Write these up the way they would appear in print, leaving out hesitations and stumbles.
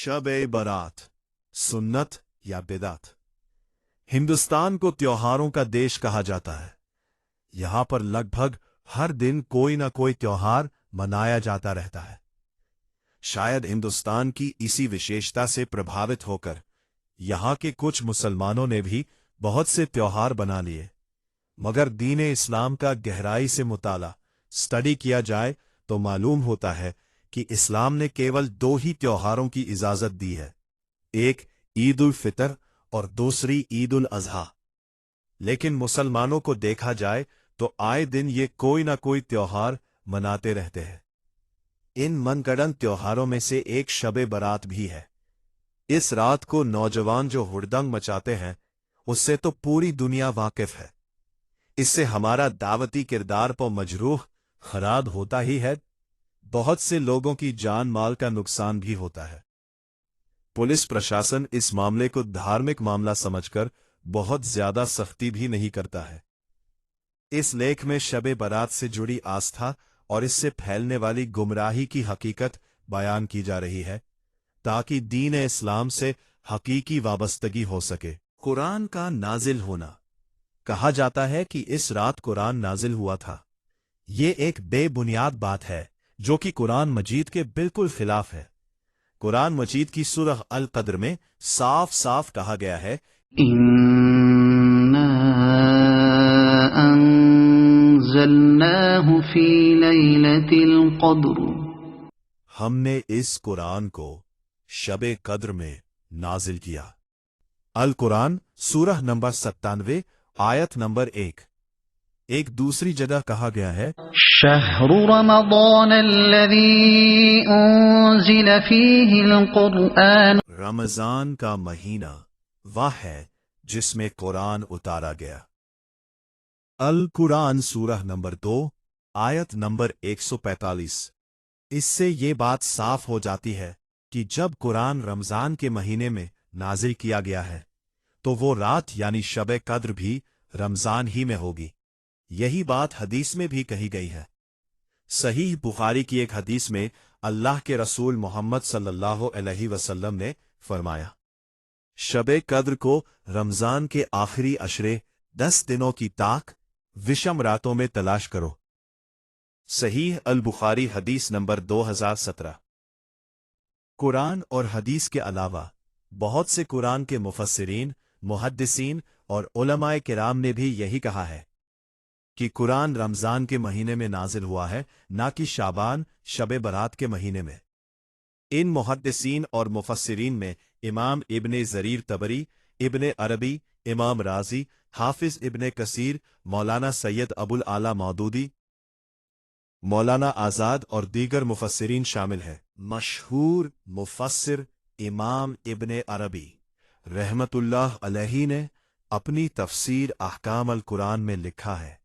शब-ए-बारात, सुन्नत या बिदअत। हिंदुस्तान को त्योहारों का देश कहा जाता है। यहां पर लगभग हर दिन कोई ना कोई त्योहार मनाया जाता रहता है। शायद हिंदुस्तान की इसी विशेषता से प्रभावित होकर यहां के कुछ मुसलमानों ने भी बहुत से त्योहार बना लिए, मगर दीन इस्लाम का गहराई से मुताला स्टडी किया जाए तो मालूम होता है कि इस्लाम ने केवल दो ही त्योहारों की इजाजत दी है, एक ईद उल फितर और दूसरी ईद उल अजहा। लेकिन मुसलमानों को देखा जाए तो आए दिन ये कोई ना कोई त्योहार मनाते रहते हैं। इन मनगढ़ंत त्योहारों में से एक शब बारात भी है। इस रात को नौजवान जो हुड़दंग मचाते हैं उससे तो पूरी दुनिया वाकिफ है। इससे हमारा दावती किरदार पर मजरूह खराब होता ही है, बहुत से लोगों की जान माल का नुकसान भी होता है। पुलिस प्रशासन इस मामले को धार्मिक मामला समझकर बहुत ज्यादा सख्ती भी नहीं करता है। इस लेख में शब बारात से जुड़ी आस्था और इससे फैलने वाली गुमराही की हकीकत बयान की जा रही है, ताकि दीन इस्लाम से हकीकी वाबस्तगी हो सके। कुरान का नाजिल होना। कहा जाता है कि इस रात कुरान नाजिल हुआ था। ये एक बेबुनियाद बात है जो कि कुरान मजीद के बिल्कुल खिलाफ है। कुरान मजीद की सूरह अल कद्र में साफ साफ कहा गया है, इन्ना अंज़लनाहु फी लैलतिल क़द्र, हमने इस कुरान को शबे कद्र में नाजिल किया। अल कुरान सूरह नंबर 97 आयत नंबर 1। एक दूसरी जगह कहा गया है, शहरु रमज़ान अल्लज़ी उन्ज़िल फ़ीहिल क़ुरआन, रमजान का महीना वह है जिसमें कुरान उतारा गया। अल कुरान सूरह नंबर 2 आयत नंबर 145। इससे ये बात साफ हो जाती है कि जब कुरान रमजान के महीने में नाजिल किया गया है तो वो रात यानी शब कद्र भी रमजान ही में होगी। यही बात हदीस में भी कही गई है। सहीह बुखारी की एक हदीस में अल्लाह के रसूल मोहम्मद सल्लल्लाहु अलैहि वसल्लम ने फरमाया, शब कद्र को रमजान के आखिरी अशरे 10 दिनों की ताक विषम रातों में तलाश करो। सहीह अल बुखारी हदीस नंबर 2017। कुरान और हदीस के अलावा बहुत से कुरान के मुफस्सिरीन, मुहद्दिसीन और उलमाए किराम ने भी यही कहा है कि कुरान रमजान के महीने में नाजिल हुआ है, ना कि शाबान शब बारात के महीने में। इन मुहद्दिसीन और मुफस्सिरीन में इमाम इब्ने जरीर तबरी, इब्ने अरबी, इमाम राजी, हाफिज इब्ने कसीर, मौलाना सैयद अबुल आला मौदूदी, मौलाना आजाद और दीगर मुफस्सिरीन शामिल हैं। मशहूर मुफस्सिर इमाम इब्ने अरबी रहमतुल्लाह अलैहि ने अपनी तफसीर अहकाम अल कुरान में लिखा है,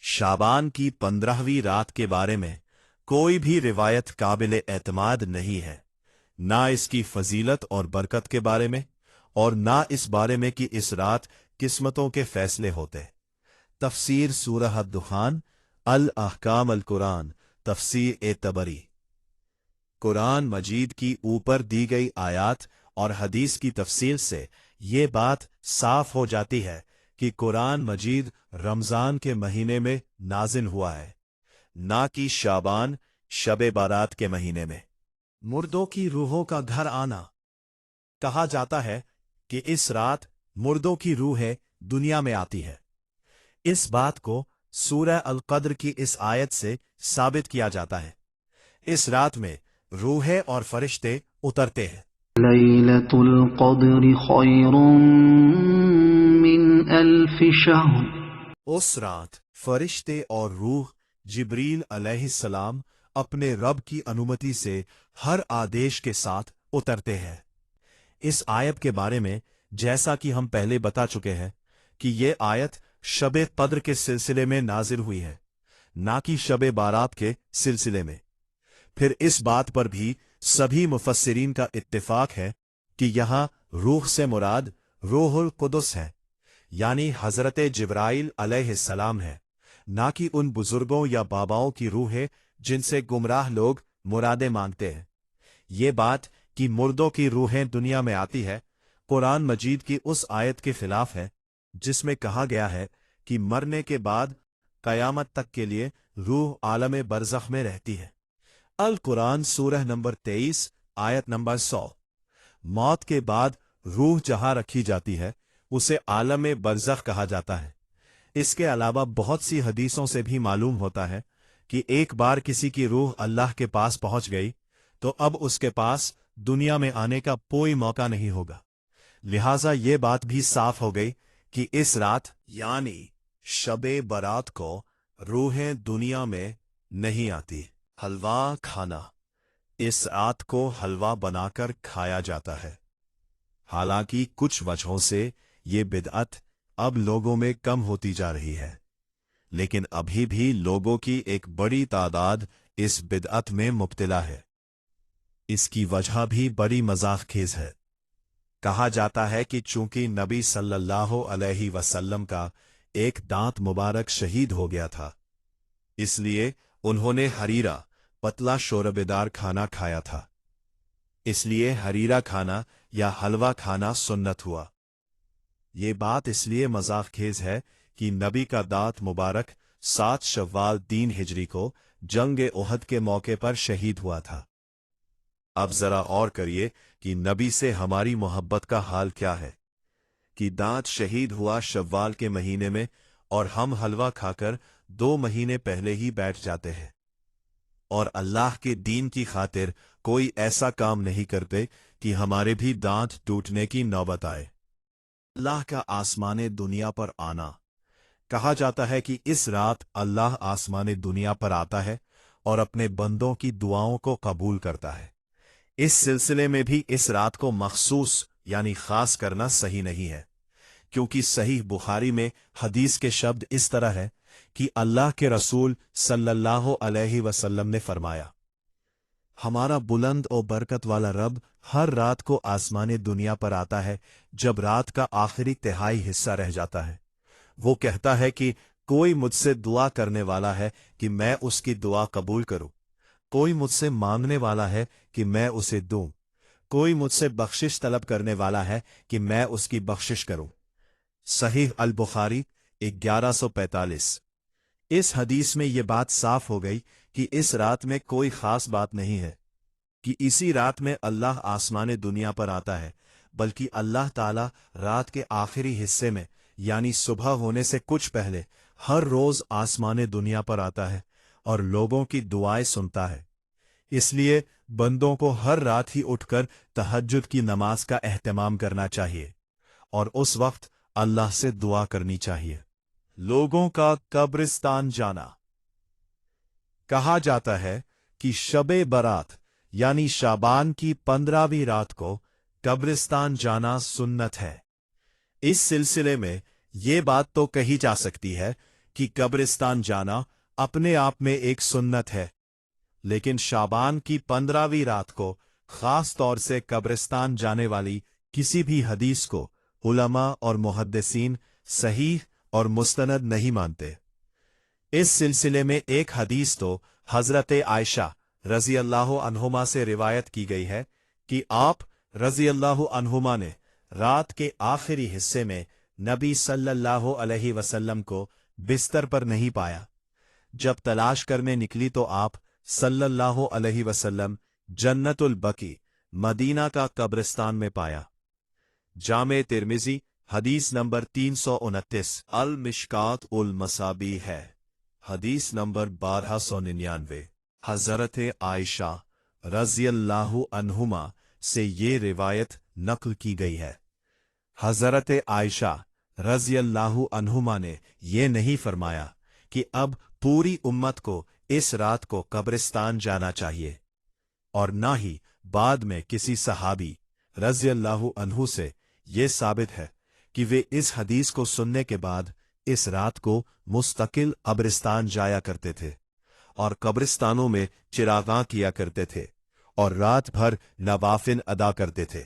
शाबान की 15वीं रात के बारे में कोई भी रिवायत काबिल एतमाद नहीं है, ना इसकी फजीलत और बरकत के बारे में और ना इस बारे में कि इस रात किस्मतों के फैसले होते। तफसीर सूरह दुखान, अल अहकाम अल कुरान, तफसीर ए तबरी। कुरान मजीद की ऊपर दी गई आयात और हदीस की तफसील से ये बात साफ हो जाती है कि कुरान मजीद रमजान के महीने में नाजिल हुआ है, ना कि शाबान शब बारात के महीने में। मुर्दों की रूहों का घर आना। कहा जाता है कि इस रात मुर्दों की रूहें दुनिया में आती है। इस बात को सूरह अल कद्र की इस आयत से साबित किया जाता है। इस रात में रूहें और फरिश्ते उतरते हैं। लैलतुल क़द्र खैरुम मिन अल्फ़ि शहर, उस रात फरिश्ते और रूह जिब्रील अलैहिस्सलाम अपने रब की अनुमति से हर आदेश के साथ उतरते हैं। इस आयत के बारे में जैसा कि हम पहले बता चुके हैं कि ये आयत शब कद्र के सिलसिले में नाजिल हुई है, ना कि शब बारात के सिलसिले में। फिर इस बात पर भी सभी मुफस्सिरीन का इत्तिफाक है कि यहाँ रूह से मुराद रूहुल कुदस है, यानी हजरत जिब्राइल अलैहिस्सलाम है, ना कि उन बुजुर्गों या बाबाओं की रूह है जिनसे गुमराह लोग मुरादे मांगते हैं। ये बात कि मुर्दों की रूहें दुनिया में आती है, कुरान मजीद की उस आयत के खिलाफ है जिसमें कहा गया है कि मरने के बाद कयामत तक के लिए रूह आलम बरज़ख में रहती है। अल कुरान सूरह नंबर 23 आयत नंबर 100। मौत के बाद रूह जहां रखी जाती है उसे आलम बरज़ख कहा जाता है। इसके अलावा बहुत सी हदीसों से भी मालूम होता है कि एक बार किसी की रूह अल्लाह के पास पहुंच गई तो अब उसके पास दुनिया में आने का कोई मौका नहीं होगा। लिहाजा ये बात भी साफ हो गई कि इस रात यानी शबे बारात को रूहें दुनिया में नहीं आती। हलवा खाना, इस रात को हलवा बनाकर खाया जाता है। हालांकि कुछ वजहों से ये बिदअत अब लोगों में कम होती जा रही है, लेकिन अभी भी लोगों की एक बड़ी तादाद इस बिदअत में मुब्तला है। इसकी वजह भी बड़ी मजाकखेज है। कहा जाता है कि चूंकि नबी सल्लल्लाहु अलैहि वसल्लम का एक दांत मुबारक शहीद हो गया था, इसलिए उन्होंने हरीरा पतला शोरबेदार खाना खाया था। इसलिए हरीरा खाना या हलवा खाना सुन्नत हुआ। ये बात इसलिए मजाकखेज है कि नबी का दांत मुबारक 7 शव्वाल 3 हिजरी को जंग ओहद के मौके पर शहीद हुआ था। अब जरा और करिए कि नबी से हमारी मोहब्बत का हाल क्या है कि दांत शहीद हुआ शव्वाल के महीने में और हम हलवा खाकर 2 महीने पहले ही बैठ जाते हैं और अल्लाह के दीन की खातिर कोई ऐसा काम नहीं करते कि हमारे भी दांत टूटने की नौबत आए। अल्लाह का आसमाने दुनिया पर आना, कहा जाता है कि इस रात अल्लाह आसमाने दुनिया पर आता है और अपने बंदों की दुआओं को कबूल करता है। इस सिलसिले में भी इस रात को मखसूस यानी खास करना सही नहीं है, क्योंकि सही बुखारी में हदीस के शब्द इस तरह है कि अल्लाह के रसूल सल्लल्लाहु अलैहि वसल्लम ने फरमाया, हमारा बुलंद और बरकत वाला रब हर रात को आसमाने दुनिया पर आता है जब रात का आखिरी तिहाई हिस्सा रह जाता है। वो कहता है कि कोई मुझसे दुआ करने वाला है कि मैं उसकी दुआ कबूल करूं, कोई मुझसे मांगने वाला है कि मैं उसे दूं, कोई मुझसे बख्शिश तलब करने वाला है कि मैं उसकी बख्शिश करूं। सहीह अल बुखारी 1145। इस हदीस में ये बात साफ हो गई कि इस रात में कोई खास बात नहीं है कि इसी रात में अल्लाह आसमाने दुनिया पर आता है, बल्कि अल्लाह ताला रात के आखिरी हिस्से में यानी सुबह होने से कुछ पहले हर रोज आसमाने दुनिया पर आता है और लोगों की दुआएं सुनता है। इसलिए बंदों को हर रात ही उठकर तहज्जुद की नमाज का एहतमाम करना चाहिए और उस वक्त अल्लाह से दुआ करनी चाहिए। लोगों का कब्रिस्तान जाना, कहा जाता है कि शबे बारात यानी शाबान की 15वीं रात को कब्रिस्तान जाना सुन्नत है। इस सिलसिले में ये बात तो कही जा सकती है कि कब्रिस्तान जाना अपने आप में एक सुन्नत है, लेकिन शाबान की 15वीं रात को खास तौर से कब्रिस्तान जाने वाली किसी भी हदीस को उलमा और मुहद्दिसीन सहीह और मुस्तनद नहीं मानते। इस सिलसिले में एक हदीस तो हजरत आयशा रजी अल्लाह अन्हुमा से रिवायत की गई है कि आप रजी अल्लाह अन्हुमा ने रात के आखिरी हिस्से में नबी सल्लल्लाहु अलैहि वसल्लम को बिस्तर पर नहीं पाया। जब तलाश करने निकली तो आप सल्लल्लाहु अलैहि वसल्लम जन्नतुल बकी मदीना का कब्रिस्तान में पाया। जामे तिर्मिजी हदीस नंबर 329 अल मिशकात उल मसाबी है, हदीस नंबर 1299। हजरत आयशा रज़ियल्लाहु अन्हुमा से ये रिवायत नकल की गई है। हजरत आयशा रज़ियल्लाहु अन्हुमा ने ये नहीं फरमाया कि अब पूरी उम्मत को इस रात को कब्रिस्तान जाना चाहिए, और ना ही बाद में किसी सहाबी रज़ियल्लाहु अन्हु से ये साबित है कि वे इस हदीस को सुनने के बाद इस रात को मुस्तकिल कब्रिस्तान जाया करते थे और कब्रिस्तानों में चिरागां किया करते थे और रात भर नवाफिल अदा करते थे।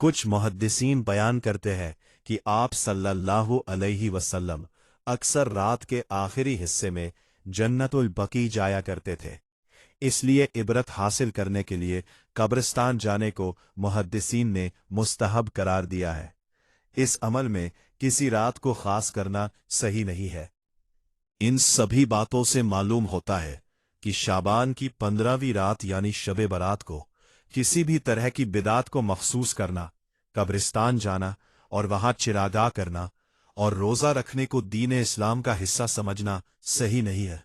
कुछ मुहद्दिसीन बयान करते हैं कि आप सल्लल्लाहु अलैहि वसल्लम अक्सर रात के आखिरी हिस्से में जन्नतुल बकी जाया करते थे। इसलिए इबरत हासिल करने के लिए कब्रिस्तान जाने को मुहद्दिसीन ने मुस्तहब करार दिया है। इस अमल में किसी रात को खास करना सही नहीं है। इन सभी बातों से मालूम होता है कि शाबान की 15वीं रात यानी शबे बारात को किसी भी तरह की बिदात को मखसूस करना, कब्रिस्तान जाना और वहां चिरागा करना और रोजा रखने को दीन इस्लाम का हिस्सा समझना सही नहीं है।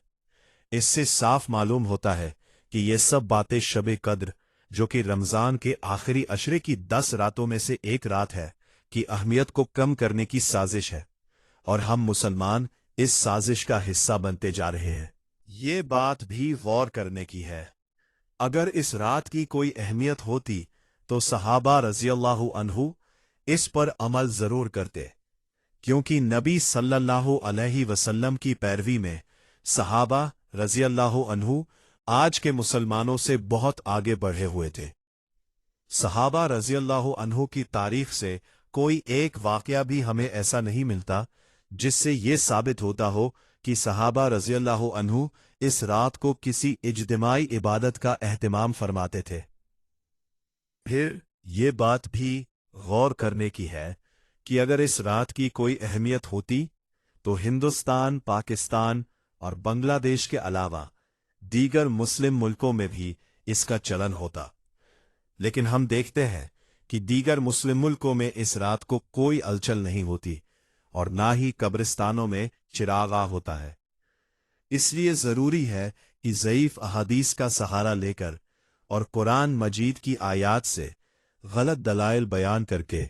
इससे साफ मालूम होता है कि ये सब बातें शबे कद्र, जो कि रमजान के आखिरी अशरे की 10 रातों में से एक रात है, की अहमियत को कम करने की साजिश है और हम मुसलमान इस साजिश का हिस्सा बनते जा रहे हैं। ये बात भी गौर करने की है। अगर इस रात की कोई अहमियत होती तो सहाबा रज़ियल्लाहु अन्हु इस पर अमल जरूर करते, क्योंकि नबी सल्लल्लाहु अलैहि वसल्लम की पैरवी में सहाबा रज़ियल्लाहु अन्हु आज के मुसलमानों से बहुत आगे बढ़े हुए थे। सहाबा रज़ियल्लाहु अन्हु की तारीख से कोई एक वाकया भी हमें ऐसा नहीं मिलता जिससे ये साबित होता हो कि सहाबा रज़ियल्लाहु अन्हु इस रात को किसी इज्तिमाई इबादत का एहतिमाम फरमाते थे। फिर ये बात भी गौर करने की है कि अगर इस रात की कोई अहमियत होती तो हिंदुस्तान, पाकिस्तान और बांग्लादेश के अलावा दीगर मुस्लिम मुल्कों में भी इसका चलन होता, लेकिन हम देखते हैं कि दीगर मुस्लिम मुल्कों में इस रात को कोई हलचल नहीं होती और ना ही कब्रिस्तानों में चिरागा होता है। इसलिए जरूरी है कि ज़ईफ अहादीस का सहारा लेकर और कुरान मजीद की आयात से गलत दलाइल बयान करके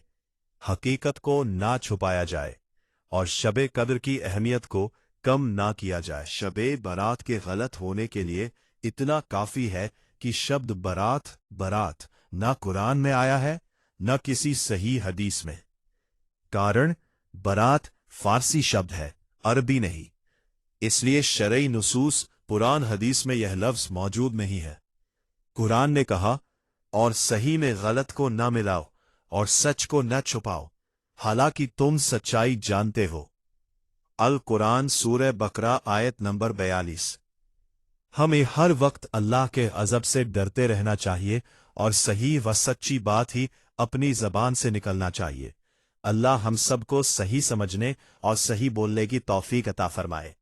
हकीकत को ना छुपाया जाए और शबे कद्र की अहमियत को कम ना किया जाए। शबे बारात के गलत होने के लिए इतना काफी है कि शब्द बारात बारात ना कुरान में आया है न किसी सही हदीस में। कारण बारात फारसी शब्द है, अरबी नहीं। इसलिए शरई नुसूस पुरान हदीस में यह लफ्ज मौजूद नहीं है। कुरान ने कहा, और सही में गलत को न मिलाओ और सच को न छुपाओ, हालांकि तुम सच्चाई जानते हो। अल कुरान सूरह बकरा आयत नंबर 42। हमें हर वक्त अल्लाह के अज़ब से डरते रहना चाहिए और सही व सच्ची बात ही अपनी ज़बान से निकलना चाहिए। अल्लाह हम सबको सही समझने और सही बोलने की तौफीक अता फरमाए।